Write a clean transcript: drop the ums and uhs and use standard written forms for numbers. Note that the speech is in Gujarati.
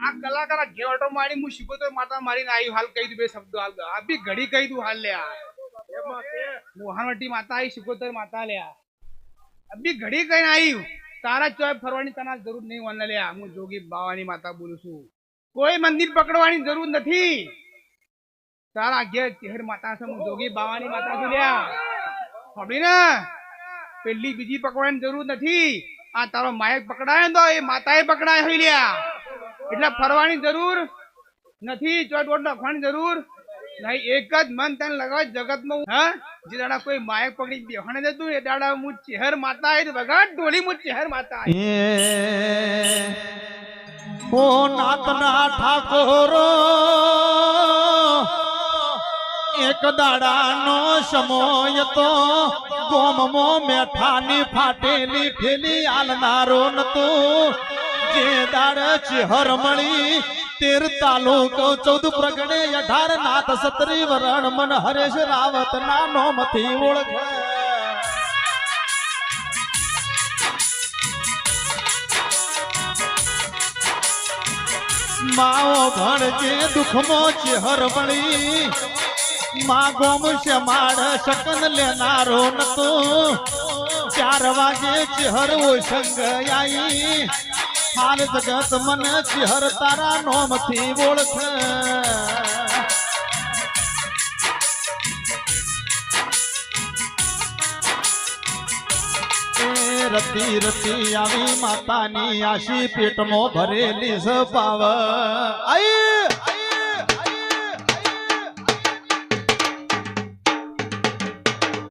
આ કલાકાર ઘેવટો મારી હું શીખો તો માતા મારીને આવી હાલ કહી દઉં બે શબ્દો હાલ આ બી ઘડી કહી દઉં હાલ લે મોહાનવટી માતા આવી શીખો તો માતા લે અબી ઘડી કઈ આવી તારા ચોય ફરવાની તને જરૂર નહીં વન લે હું જોગી બાવાની માતા બોલું છું કોઈ મંદિર પકડવાની જરૂર નથી તારા ઘેર ચહેર માતા છે હું જોગી બાવાની માતા છું લ્યા ખબરી ને પેલી બીજી પકડવાની જરૂર નથી આ તારો માયક પકડાય ને તો એ માતાએ પકડાય હોય લ્યા એટલે ફરવાની જરૂર નથી ચોટ વોટ નાખવાની જરૂર નહીં એક જ મન તને લગાવ જગતમાં હા જે દાડા કોઈ માયક પકડી બેહણે જતું એ દાડા હું ચહેર માતા એ વગાડ ઢોલી હું ચહેર માતા ઓ નાતના ઠાકોરો એક દાડાનો સમય તો ગોમમો મેઠાની ફાટેલી ઠેલી આલનારો નતો જે દાડ ચહેર મળી 13 તાલુકો 14 પ્રગણે 18 નાથ 17 વરણ મન હરેશ રાવત ના નોમથી ઓળખે માઓ ભણજે દુખમો ચહેર મળી માં ગોમ છે માડ શકન લેનારો નતો 4 વાગે ચહેર ઓ સંગ આઈ હાલ જગત મન ચહેર તારા નોમથી ઓળખે રતી રતી આવી માતાની આશી પેટમાં ભરેલી સપાવ આઈ